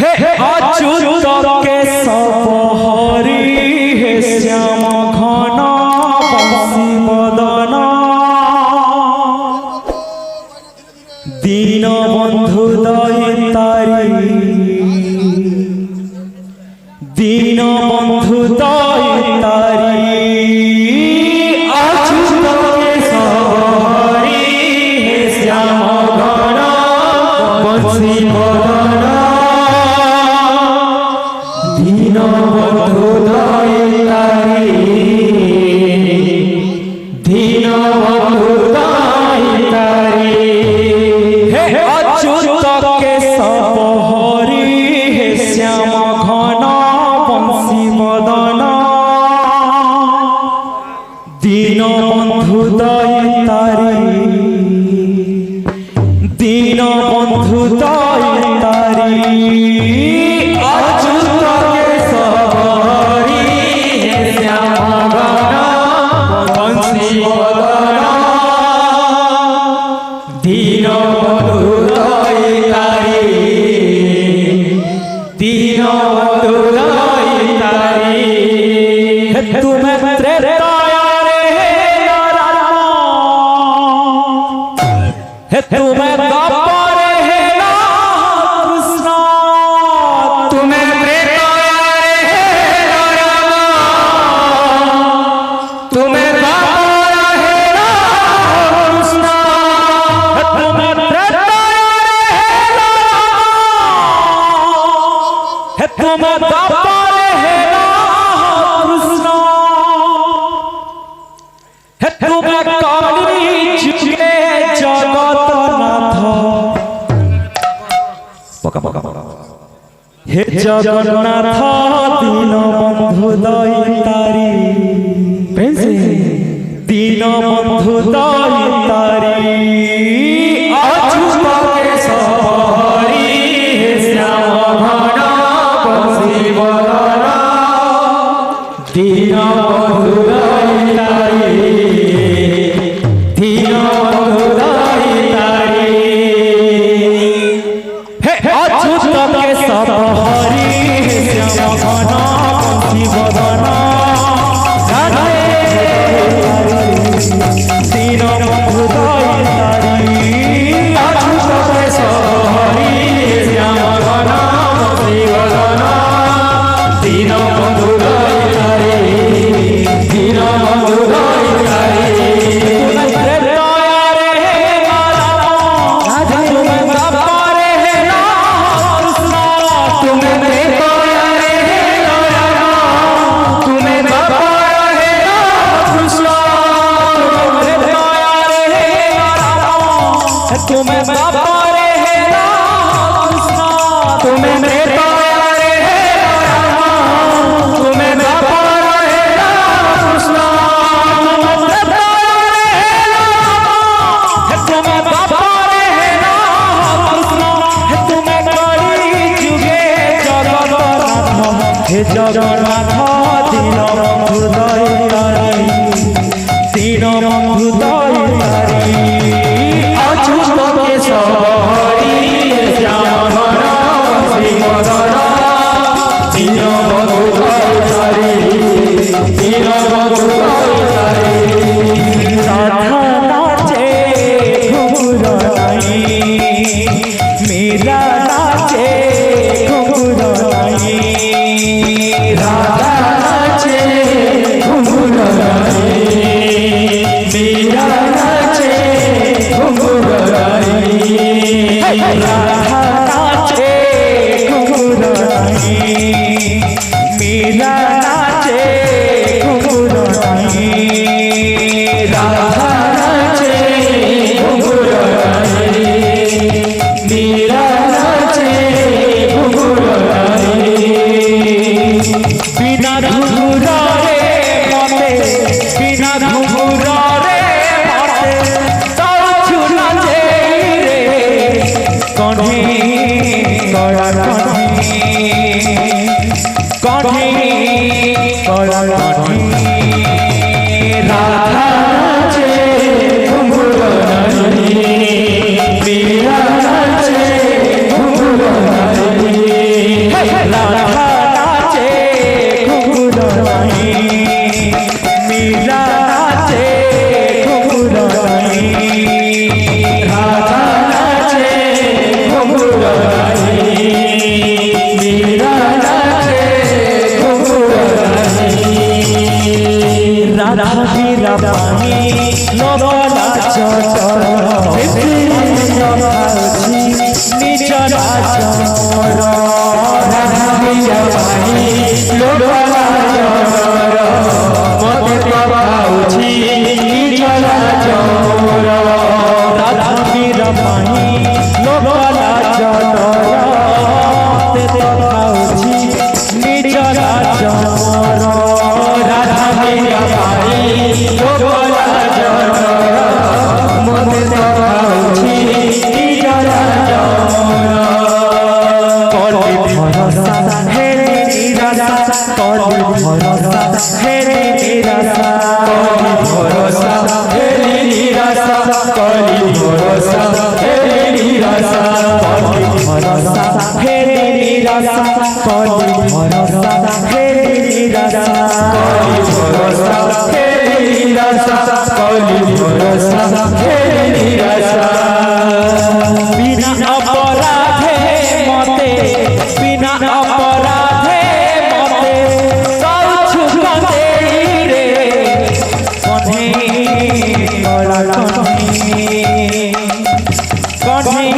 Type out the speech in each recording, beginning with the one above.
अच्युत केशव हरि हे श्याम घन बंशी बदन दीन बंधु दयितारी दीन बंधु दयितारी अच्युत केशव हरि हे श्याम घन बंशी बदन दीन बंधु दयितारी दीन बंधु दयितारी हे अच्युत केशव हरि हे श्याम घन बंशी बदन दीन बंधु दयितारी दीन बंधु दयितारी अच्युत केशव हरि हे श्याम घन बंशी बदन दीन बंधु दयितारी दीन बंधु दयितारी तुम्हें तुम्हें बापारे है ना कृष्ण तुम्हें प्रेतारे है ना तुम्हें बापारा है ना कृष्ण तुम्हें प्रेतारे है ना तुम्हें बापारे है ना कृष्ण तुम्हें काली चुके हे जगन्नाथ दीन बंधु दयितारी दीन बंधु दयितारी अच्युत केशव हरि हे श्याम घन बंशी बदन दीन बंधु दयितारी दीन बंधु दयितारी अच्युत केशव हरि हे श्याम घन बंशी बदन दीन बंधु दयितारी अच्युत केशव हरि हे श्याम घन बंशी बदन दीन बंधु दयितारी दीन बंधु दयितारी तुम्हें बापारे है ना कृष्ण तुम्हें प्रेतारे है ना तुम्हें बापारा है ना कृष्ण तुम्हें बापारे है ना कृष्ण तुम्हें कली जुगे जगन्नाथ हे जगन्नाथ दीन बंधु दयितारी दीन बंधु दयितारी अच्युत केशव हरि हे श्याम घन बंशी बदन दीन बंधु दयितारी दीन बंधु दयितारी राधा नाचे घुंघरू नाई मीरा नाचे घुंघरू नाई राधा नाचे घुंघरू नाई मीरा नाचे घुंघरू नाई राधा नाचे घुंघरू नाई मीरा नाचे घुंघरू नाई राधा नाचे घुंघरू नाई मीरा नाचे घुंघरू नाई बिना घुंघरू रे मते बिना घुंघरू रे मते ताछु नाचे रे कन्ही कड़ा कन्ही कन्ही कड़ा कन्ही राधा नाचे घुंघरू नाई मीरा नाचे घुंघरू नाई মোর রাধা বিয়া পাই লোকলা জনর মতে পাউছি চলা চোর রাধা বিয়া পাই লোকলা জনর মতে পাউছি চলা চোর রাধা বিয়া পাই লোকলা জনর মতে পাউছি চলা চোর কলি ভরসা হে নিরাশা কলি ভরসা হে নিরাশা কলি ভরসা হে নিরাশা কলি ভরসা হে নিরাশা কলি ভরসা হে নিরাশা কলি ভরসা হে নিরাশা কলি ভরসা হে নিরাশা কলি ভরসা হে নিরাশা বিনা অপরাধে মতে বিনা অপরাধে মতে কাউছু কাঁদে রে কনে কলা কনে কনে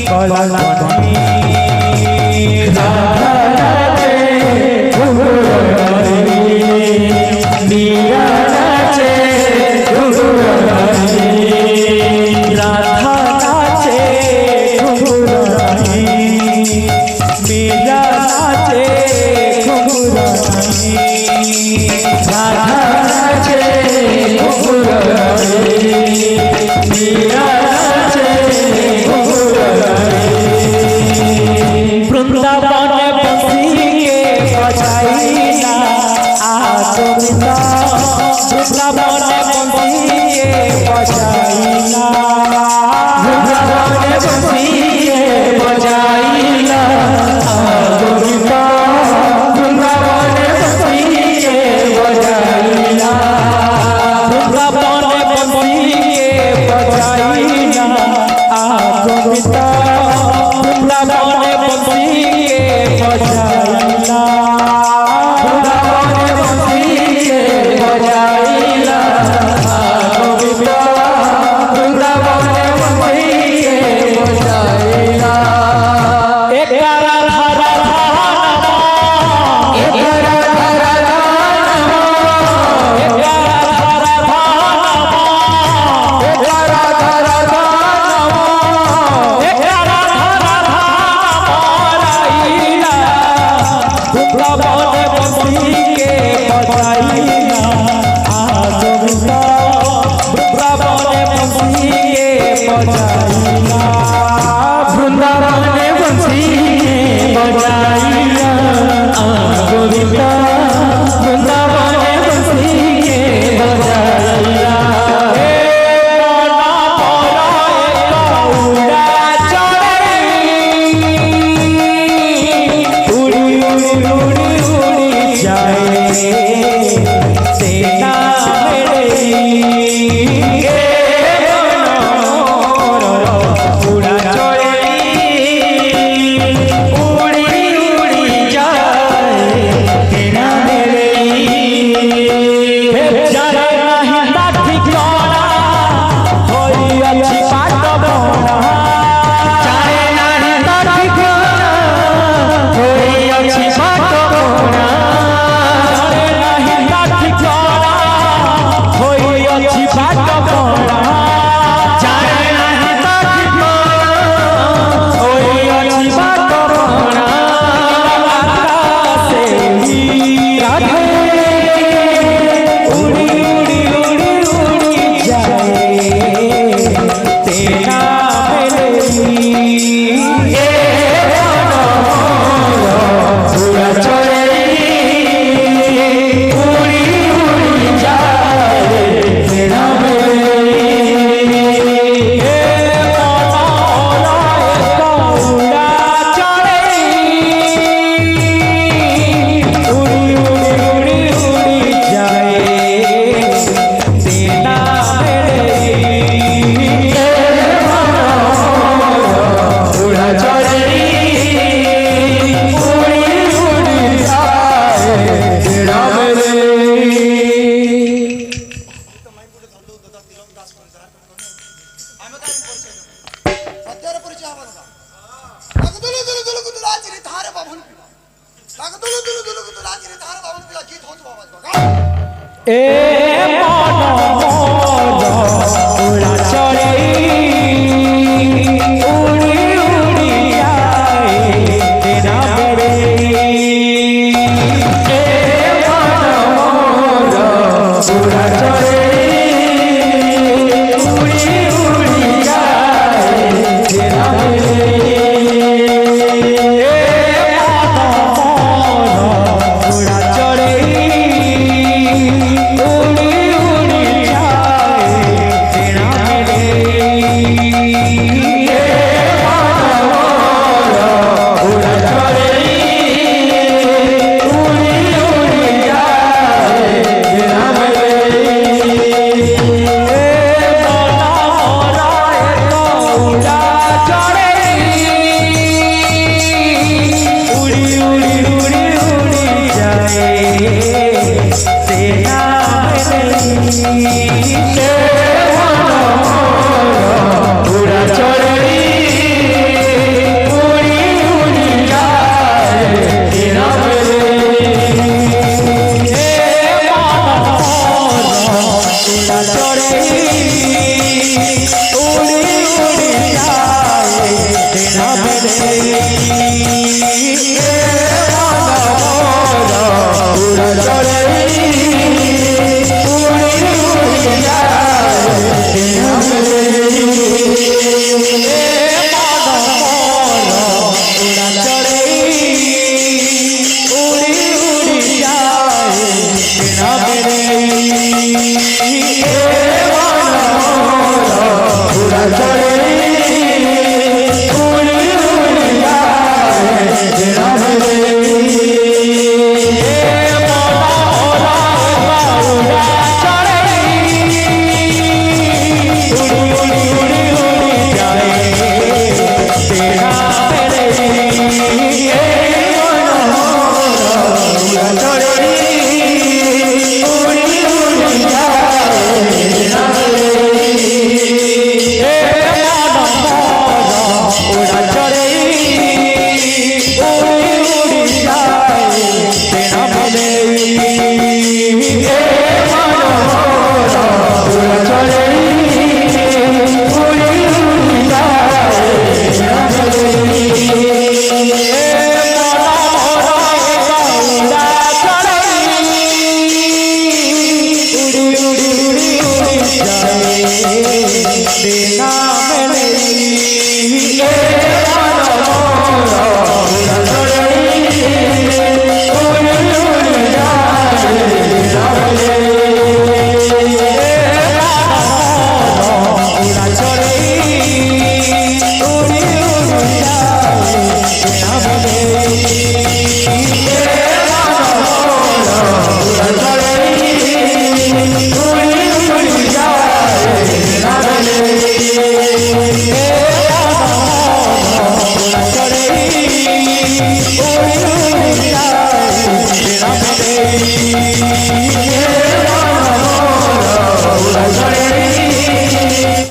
কলা কনে রাধা নাচে ঘুঘুর গানে মীরা নাচে ঘুঘুর গানে রাধা নাচে ঘুঘুর গানে মীরা নাচে ঘুঘুর গানে রাধা নাচে ঘুঘুর গানে মীরা নাচে ঘুঘুর গানে বৃন্দাবনে বসিয়ে বজাইলা আতমিতা বৃন্দাবনে বসিয়ে বজাইলা বৃন্দাবনে বসিয়ে বজাইলা আতমিতা বৃন্দাবনে বসিয়ে বজাইলা বৃন্দাবনে বসিয়ে বজাইলা আতমিতা বৃন্দাবনে বসিয়ে বজাইলা বৃন্দাবনে বসিয়ে বজাইলা আতমিতা বৃন্দাবনে বসিয়ে বজাইলা একরা রাধা রাধা একরা রাধা রাধা একরা রাধা রাধা একরা রাধা রাধা একরা রাধা রাধা রাই Hey